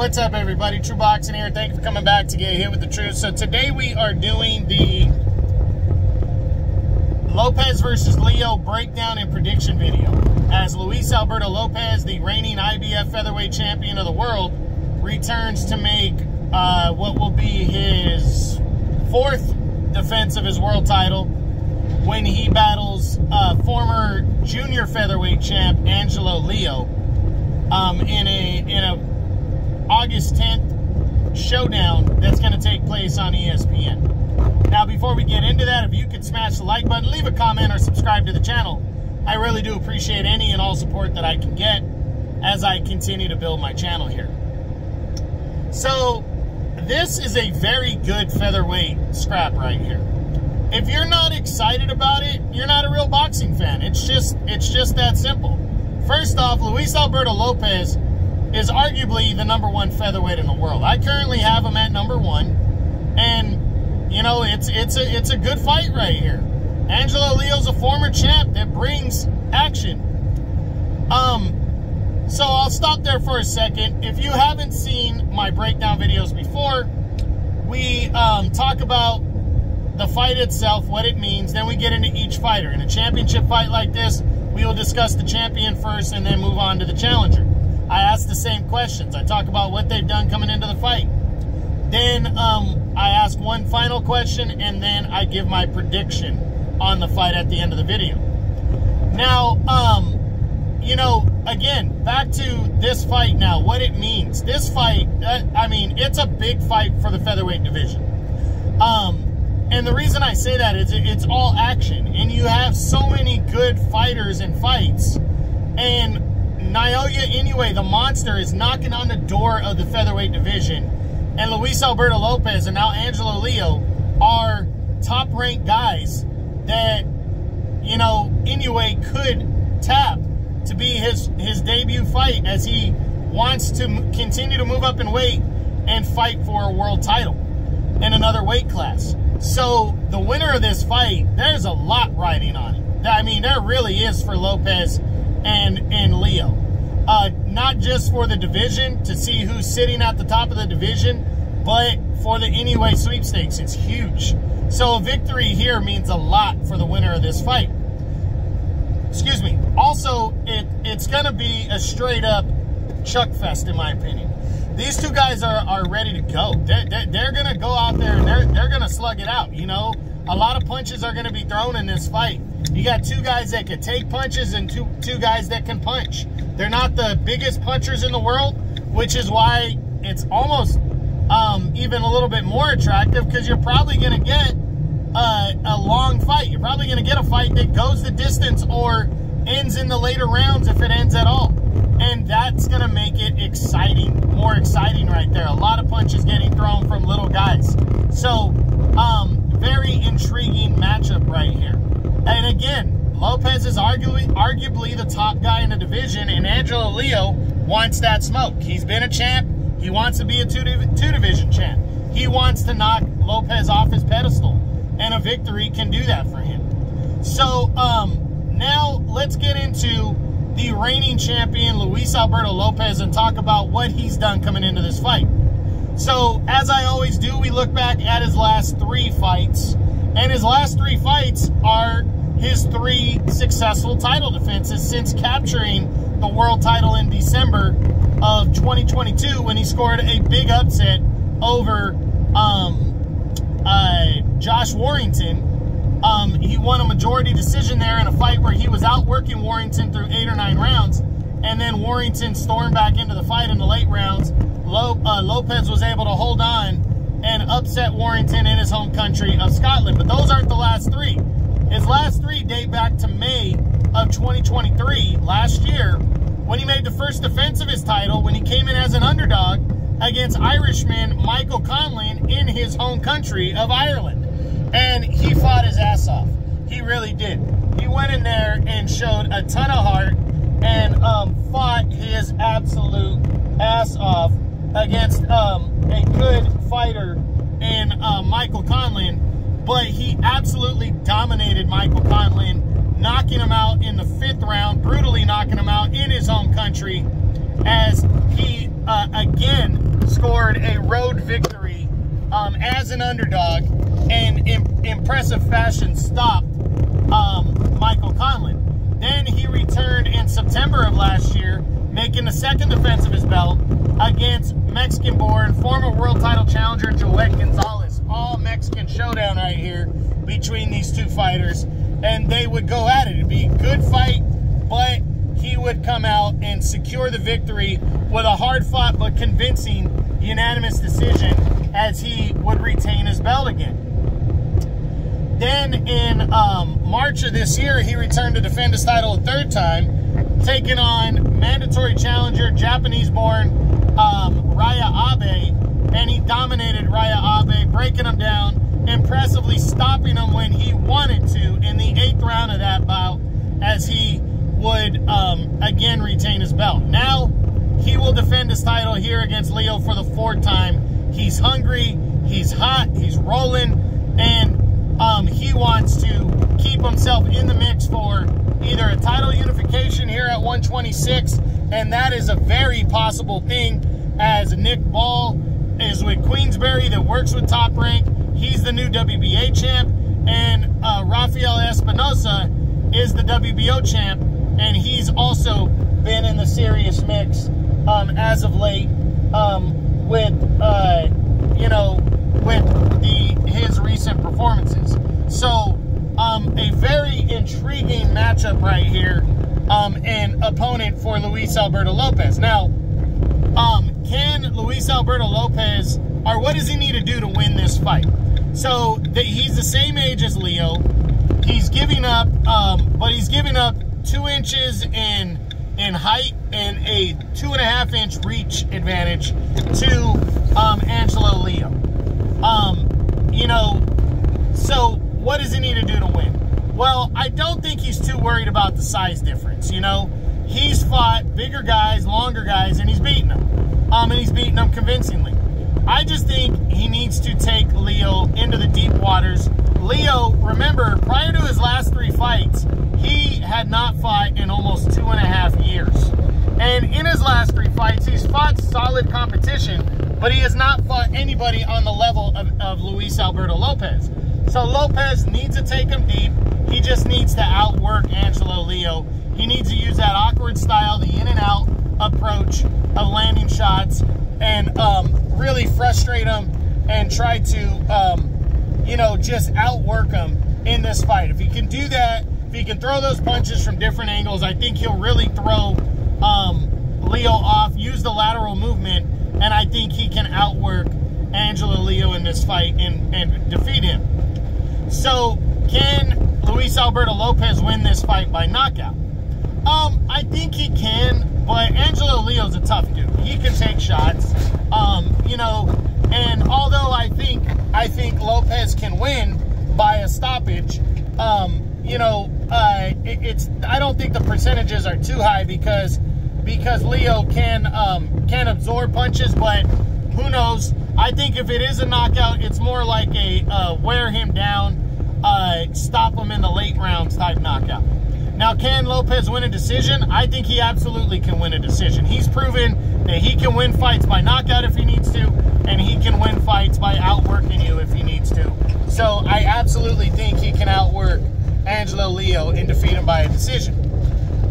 what's up, everybody? True Boxing here. Thank you for coming back to get hit with the truth. So today we are doing the Lopez versus Leo breakdown and prediction video. As Luis Alberto Lopez, the reigning IBF featherweight champion of the world, returns to make what will be his fourth defense of his world title when he battles former junior featherweight champ Angelo Leo in a August 10th showdown that's going to take place on ESPN. Now, before we get into that, if you could smash the like button, leave a comment, or subscribe to the channel. I really do appreciate any and all support that I can get as I continue to build my channel here. So, this is a very good featherweight scrap right here. If you're not excited about it, you're not a real boxing fan. It's just that simple. First off, Luis Alberto Lopez is arguably the #1 featherweight in the world. I currently have him at #1, and you know it's a good fight right here. Angelo Leo's a former champ that brings action. So I'll stop there for a second. If you haven't seen my breakdown videos before, we talk about the fight itself, what it means, then we get into each fighter. In a championship fight like this, we will discuss the champion first and then move on to the challenger. I ask the same questions. I talk about what they've done coming into the fight. Then I ask one final question, and then I give my prediction on the fight at the end of the video. Now, you know, again, back to this fight now, what it means. This fight, I mean, it's a big fight for the featherweight division. And the reason I say that is it's all action, and you have so many good fighters and fights, and Naoya Inoue, the monster, is knocking on the door of the featherweight division, and Luis Alberto Lopez and now Angelo Leo are top-ranked guys that, you know, Inoue could tap to be his debut fight, as he wants to continue to move up in weight and fight for a world title in another weight class. So the winner of this fight, there's a lot riding on it. I mean, there really is for Lopez and Leo. Not just for the division, to see who's sitting at the top of the division, but for the Inoue sweepstakes. It's huge. So a victory here means a lot for the winner of this fight. Excuse me. Also, it's going to be a straight-up chuck fest, in my opinion. These two guys are ready to go. They're going to go out there and they're going to slug it out, you know. A lot of punches are going to be thrown in this fight. You got two guys that can take punches and two guys that can punch. They're not the biggest punchers in the world, which is why it's almost even a little bit more attractive, because you're probably going to get a long fight. You're probably going to get a fight that goes the distance or ends in the later rounds, if it ends at all. And that's going to make it exciting, more exciting right there. A lot of punches getting thrown from little guys. So, very intriguing matchup right here. And again, Lopez is arguably the top guy in the division, and Angelo Leo wants that smoke. He's been a champ. He wants to be a two-division champ. He wants to knock Lopez off his pedestal, and a victory can do that for him. So, now let's get into the reigning champion, Luis Alberto Lopez, and talk about what he's done coming into this fight. So, as I always do, we look back at his last 3 fights, and his last 3 fights are his 3 successful title defenses since capturing the world title in December of 2022, when he scored a big upset over Josh Warrington. He won a majority decision there in a fight where he was outworking Warrington through 8 or 9 rounds, and then Warrington stormed back into the fight in the late rounds. Lopez was able to hold on and upset Warrington in his home country of Scotland. But those aren't the last 3. His last 3 date back to May of 2023, last year, when he made the first defense of his title, when he came in as an underdog against Irishman Michael Conlan in his home country of Ireland. And he fought his ass off. He really did. He went in there and showed a ton of heart and fought his absolute ass off against a good fighter in Michael Conlan. But he absolutely dominated Michael Conlan, knocking him out in the 5th round, brutally knocking him out in his home country, as he again as an underdog and in impressive fashion stopped Michael Conlan. Then he returned in September of last year, making the second defense of his belt against Mexican-born former world title challenger Joet Gonzalez. All Mexican showdown right here between these two fighters, and they would go at it. It'd be a good fight, but he would come out and secure the victory with a hard-fought but convincing unanimous decision as he would retain his belt again. Then in March of this year, he returned to defend his title a third time, taking on mandatory challenger, Japanese-born Raya Abe, and he dominated Raya Abe, breaking him down, impressively stopping him when he wanted to in the 8th round of that bout, as he would again retain his belt. Now he will defend his title here against Leo for the 4th time. He's hungry, he's hot, he's rolling, and he wants to keep himself in the mix for either a title unification here at 126, and that is a very possible thing, as Nick Ball is with Queensberry that works with Top Rank. He's the new WBA champ, and Rafael Espinosa is the WBO champ, and he's also been in the serious mix as of late with his recent performances. So a very intriguing matchup right here, and opponent for Luis Alberto Lopez. Now, can Luis Alberto Lopez, or what does he need to do to win this fight? So he's the same age as Leo. He's giving up, but he's giving up 2 inches in height and a 2.5-inch reach advantage to Angelo Leo. So what does he need to do to win? Well, I don't think he's too worried about the size difference. He's fought bigger guys, longer guys, and he's beaten them. And he's beaten them convincingly. I just think he needs to take Leo into the deep waters. Leo, remember, prior to his last 3 fights, he had not fought in almost 2.5 years. And in his last 3 fights, he's fought solid competition, but he has not fought anybody on the level of Luis Alberto Lopez. So Lopez needs to take him deep. He just needs to outwork Angelo Leo. He needs to use that awkward style, the in and out approach of landing shots, and really frustrate him and try to, just outwork him in this fight. If he can do that, if he can throw those punches from different angles, I think he'll really throw Leo off, use the lateral movement, and I think he can outwork Angelo Leo in this fight and defeat him. So, can Luis Alberto Lopez win this fight by knockout? I think he can, but Angelo Leo's a tough dude. He can take shots, and although I think Lopez can win by a stoppage, I don't think the percentages are too high because Leo can absorb punches, but who knows? I think if it is a knockout, it's more like a wear him down, stop him in the late rounds type knockout. Now, can Lopez win a decision? I think he absolutely can win a decision. He's proven that he can win fights by knockout if he needs to, and he can win fights by outworking you if he needs to. So I absolutely think he can outwork Angelo Leo and defeat him by a decision.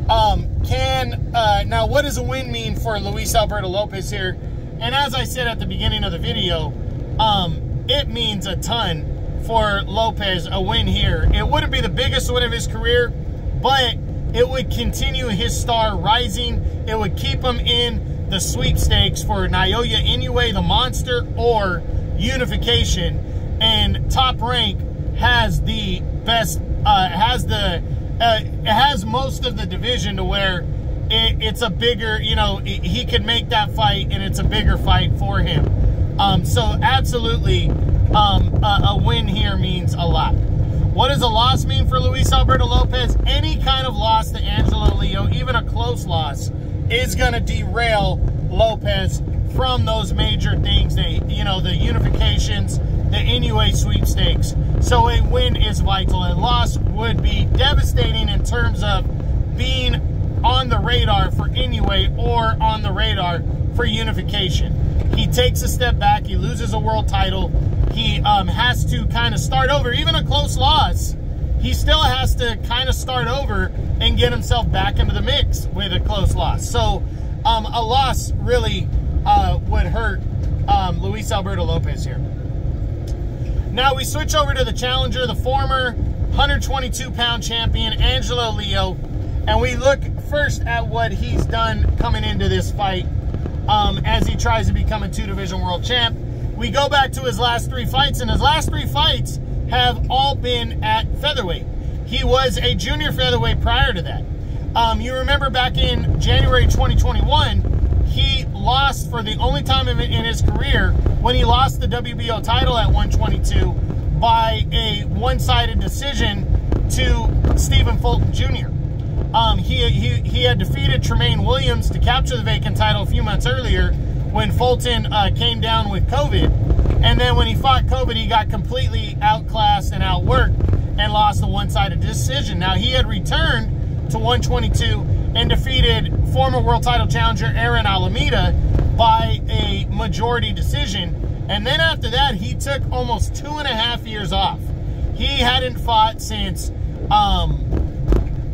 Now, what does a win mean for Luis Alberto Lopez here? And as I said at the beginning of the video, it means a ton for Lopez, a win here. It wouldn't be the biggest win of his career, but it would continue his star rising. It would keep him in the sweepstakes for Naoya Inoue, the monster, or unification. And Top Rank has the best, it has most of the division to where it's a bigger, he can make that fight and it's a bigger fight for him. So absolutely, a win here means a lot. What does a loss mean for Luis Alberto Lopez? Any kind of loss to Angelo Leo, even a close loss, is going to derail Lopez from those major things, the unifications, the Inoue sweepstakes. So a win is vital. A loss would be devastating in terms of being on the radar for Inoue or on the radar for unification. He takes a step back. He loses a world title. He has to kind of start over. Even a close loss, he still has to kind of start over and get himself back into the mix with a close loss. So a loss really would hurt Luis Alberto Lopez here. Now we switch over to the challenger, the former 122-pound champion, Angelo Leo, and we look first at what he's done coming into this fight as he tries to become a two-division world champ. We go back to his last 3 fights, and his last 3 fights have all been at featherweight. He was a junior featherweight prior to that. You remember back in January 2021, he lost for the only time in his career when he lost the WBO title at 122 by a one-sided decision to Stephen Fulton Jr. He had defeated Tremaine Williams to capture the vacant title a few months earlier when Fulton came down with COVID. And then when he fought COVID, he got completely outclassed and outworked and lost the one-sided decision. Now, he had returned to 122 and defeated former world title challenger Aaron Alameda by a majority decision. And then after that, he took almost 2.5 years off. He hadn't fought since,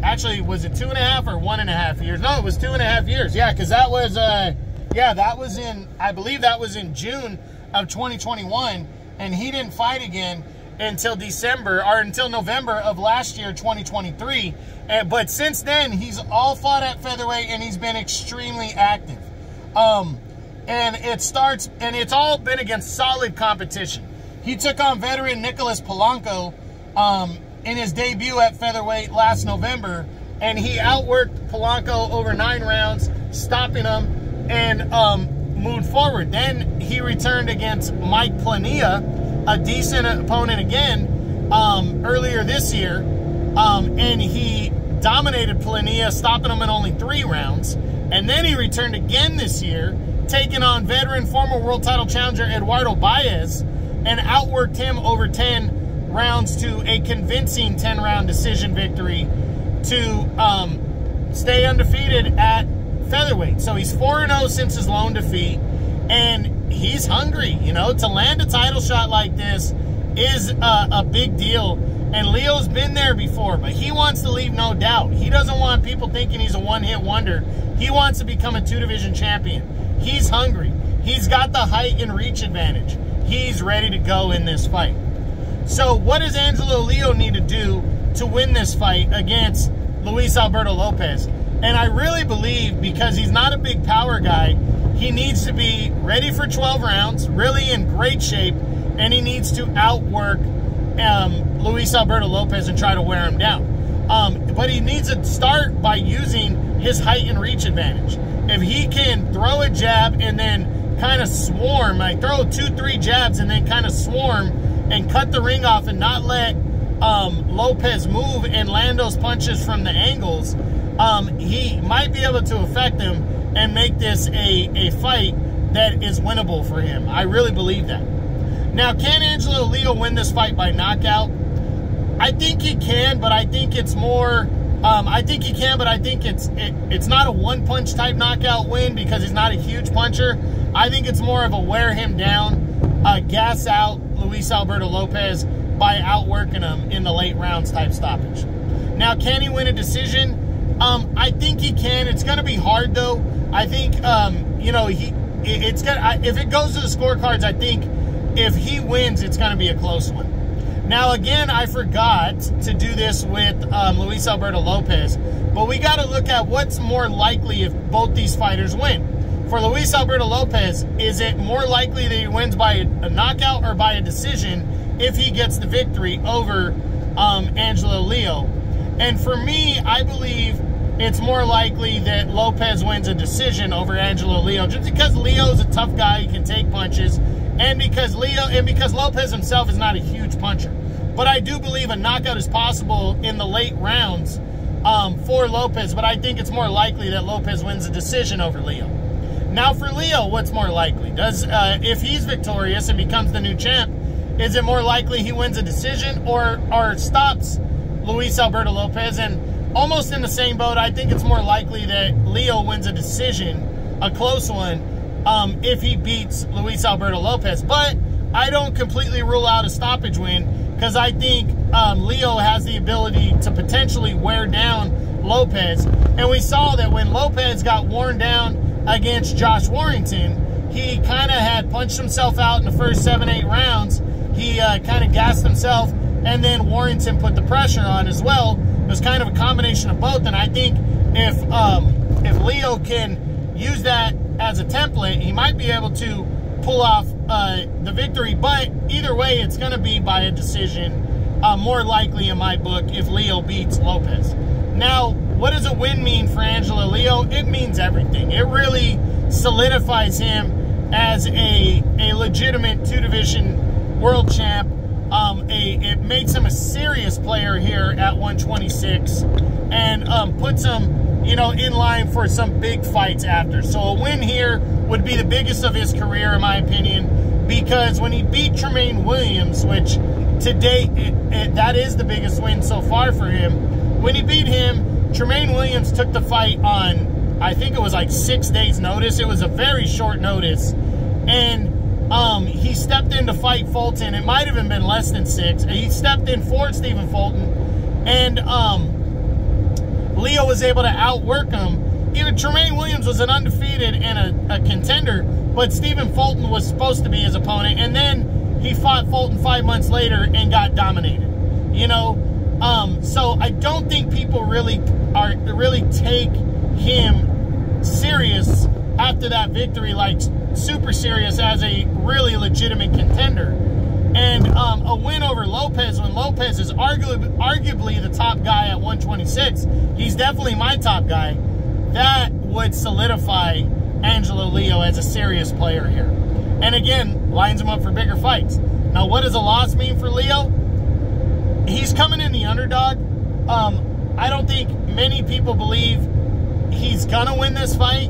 actually, was it 2.5 or 1.5 years? No, it was 2.5 years. Yeah, because that was, that was in, I believe that was in June of 2021. And he didn't fight again until until November of last year, 2023. But since then, he's all fought at featherweight and he's been extremely active. And it's all been against solid competition. He took on veteran Nicholas Polanco in his debut at featherweight last November, and he outworked Polanco over 9 rounds, stopping him and moved forward. Then he returned against Mike Plania, a decent opponent again, earlier this year, and he dominated Plania, stopping him in only 3 rounds. And then he returned again this year, taking on veteran former world title challenger Eduardo Baez, and outworked him over 10 rounds to a convincing 10-round decision victory to stay undefeated at featherweight. So he's 4-0 since his lone defeat, and he's hungry. You know, to land a title shot like this is a big deal. And Leo's been there before, but he wants to leave no doubt. He doesn't want people thinking he's a one-hit wonder. He wants to become a 2-division champion. He's hungry. He's got the height and reach advantage. He's ready to go in this fight. So what does Angelo Leo need to do to win this fight against Luis Alberto Lopez? And I really believe, because he's not a big power guy, he needs to be ready for 12 rounds, really in great shape, and he needs to outwork Luis Alberto Lopez and try to wear him down. But he needs to start by using his height and reach advantage. If he can throw a jab and then kind of swarm, like throw 2-3 jabs and then kind of swarm and cut the ring off and not let Lopez move and land those punches from the angles, he might be able to affect him and make this a fight that is winnable for him. I really believe that. Now, can Angelo Leo win this fight by knockout? I think he can, but I think it's more... I think he can, but I think it's not a one-punch type knockout win because he's not a huge puncher. I think it's more of a wear him down, gas out Luis Alberto Lopez by outworking him in the late rounds type stoppage. Now, can he win a decision? I think he can. It's going to be hard, though. I think, you know, if it goes to the scorecards, I think if he wins, it's going to be a close one. Now, again, I forgot to do this with Luis Alberto Lopez, but we got to look at what's more likely if both these fighters win. For Luis Alberto Lopez, is it more likely that he wins by a knockout or by a decision if he gets the victory over Angelo Leo? And for me, I believe it's more likely that Lopez wins a decision over Angelo Leo, just because Leo's a tough guy, he can take punches, and because Lopez himself is not a huge puncher. But I do believe a knockout is possible in the late rounds for Lopez, but I think it's more likely that Lopez wins a decision over Leo. Now for Leo, what's more likely? If he's victorious and becomes the new champ, is it more likely he wins a decision or stops Luis Alberto Lopez? And almost in the same boat, I think it's more likely that Leo wins a decision, a close one, if he beats Luis Alberto Lopez. But I don't completely rule out a stoppage win, because I think Leo has the ability to potentially wear down Lopez. And we saw that when Lopez got worn down against Josh Warrington, he kind of had punched himself out in the first 7-8 rounds. He kind of gassed himself, and then Warrington put the pressure on as well. It was kind of a combination of both, and I think if Leo can use that as a template, he might be able to pull off the victory. But either way, it's going to be by a decision, more likely in my book, if Leo beats Lopez. Now, what does a win mean for Angelo Leo? It means everything. It really solidifies him as a legitimate 2-division world champ. It makes him a serious player here at 126, and puts him, you know, in line for some big fights after. So a win here would be the biggest of his career, in my opinion, because when he beat Tremaine Williams, which to date, that is the biggest win so far for him. When he beat him, Tremaine Williams took the fight on, I think it was like 6 days notice. It was a very short notice. And he stepped in to fight Fulton. It might have even been less than 6. He stepped in for Stephen Fulton. And Leo was able to outwork him. Even Tremaine Williams was an undefeated and a contender, but Stephen Fulton was supposed to be his opponent. And then he fought Fulton 5 months later and got dominated. You know, so I don't think people really take him serious after that victory, like super serious, as a really legitimate contender. And a win over Lopez, when Lopez is arguably the top guy at 126, he's definitely my top guy, that would solidify Angelo Leo as a serious player here. And again, lines him up for bigger fights. Now, what does a loss mean for Leo? He's coming in the underdog. I don't think many people believe he's gonna win this fight,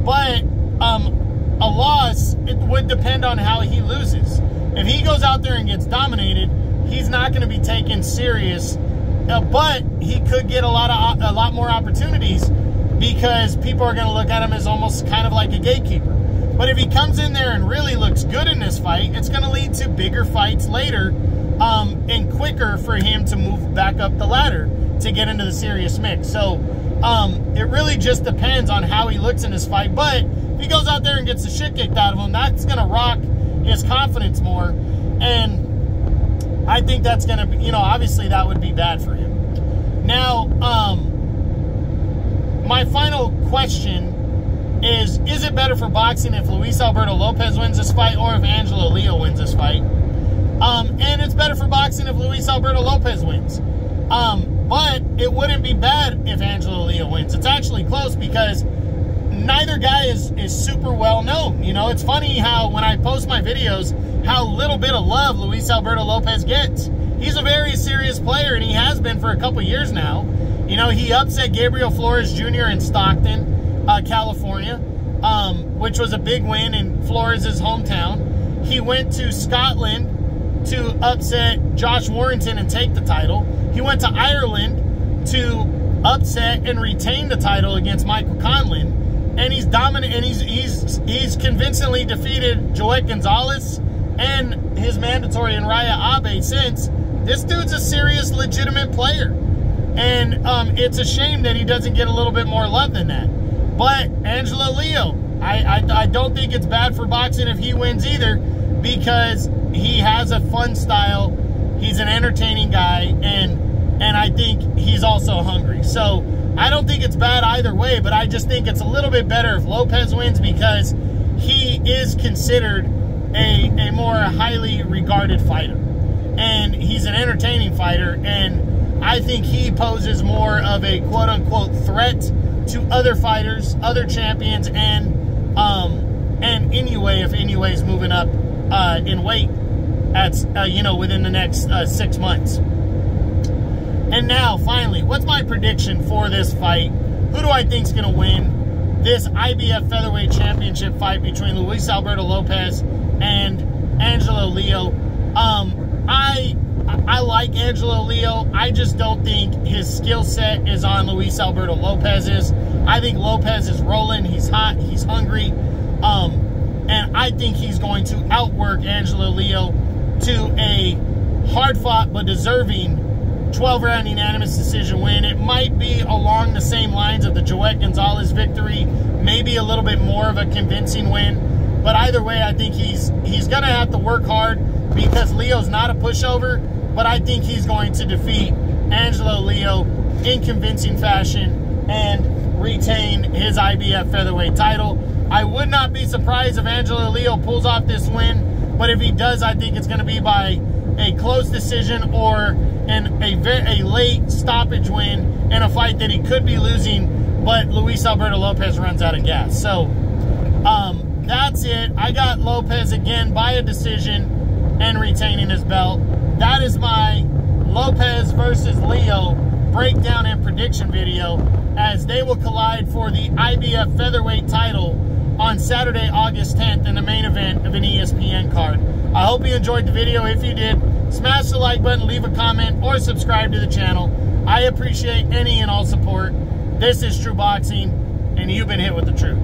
but a loss, it would depend on how he loses. If he goes out there and gets dominated, he's not going to be taken serious, but he could get a lot more opportunities, because people are going to look at him as almost kind of like a gatekeeper. But if he comes in there and really looks good in this fight, it's going to lead to bigger fights later, and quicker for him to move back up the ladder to get into the serious mix. So it really just depends on how he looks in this fight. But if he goes out there and gets the shit kicked out of him, that's going to rock his confidence more. And I think that's going to be, you know, obviously that would be bad for him. Now, my final question is it better for boxing if Luis Alberto Lopez wins this fight, or if Angelo Leo wins this fight? And it's better for boxing if Luis Alberto Lopez wins. But it wouldn't be bad if Angelo Leo wins. It's actually close, because neither guy is super well known. You know, it's funny how when I post my videos, how little bit of love Luis Alberto Lopez gets. He's a very serious player, and he has been for a couple years now. You know, he upset Gabriel Flores Jr. in Stockton, California, which was a big win in Flores' hometown. He went to Scotland to upset Josh Warrington and take the title. He went to Ireland to upset and retain the title against Michael Conlan. And he's dominant, and he's convincingly defeated Joet Gonzalez and his mandatory in Raya Abe since. This dude's a serious, legitimate player. And it's a shame that he doesn't get a little bit more love than that. But Angelo Leo, I don't think it's bad for boxing if he wins either, because he has a fun style. He's an entertaining guy, and I think he's also hungry. So I don't think it's bad either way, but I just think it's a little bit better if Lopez wins, because he is considered a more highly regarded fighter. And he's an entertaining fighter, and I think he poses more of a quote-unquote threat to other fighters, other champions, and Inoue, if Inoue's moving up in weight at you know, within the next 6 months. And now, finally, what's my prediction for this fight? Who do I think's going to win this IBF Featherweight Championship fight between Luis Alberto Lopez and Angelo Leo? I like Angelo Leo. I just don't think his skill set is on Luis Alberto Lopez's. I think Lopez is rolling. He's hot. He's hungry. I think he's going to outwork Angelo Leo to a hard-fought but deserving 12-round unanimous decision win. It might be along the same lines of the Joet Gonzalez victory, maybe a little bit more of a convincing win. But either way, I think he's going to have to work hard because Leo's not a pushover, but I think he's going to defeat Angelo Leo in convincing fashion and retain his IBF featherweight title. I would not be surprised if Angelo Leo pulls off this win, but if he does, I think it's going to be by a close decision or a late stoppage win in a fight that he could be losing, but Luis Alberto Lopez runs out of gas. So that's it. I got Lopez again by a decision and retaining his belt. That is my Lopez versus Leo breakdown and prediction video as they will collide for the IBF featherweight title on Saturday, August 10th in the main event of an ESPN card. I hope you enjoyed the video. If you did, smash the like button, leave a comment, or subscribe to the channel. I appreciate any and all support. This is True Boxing, and you've been hit with the truth.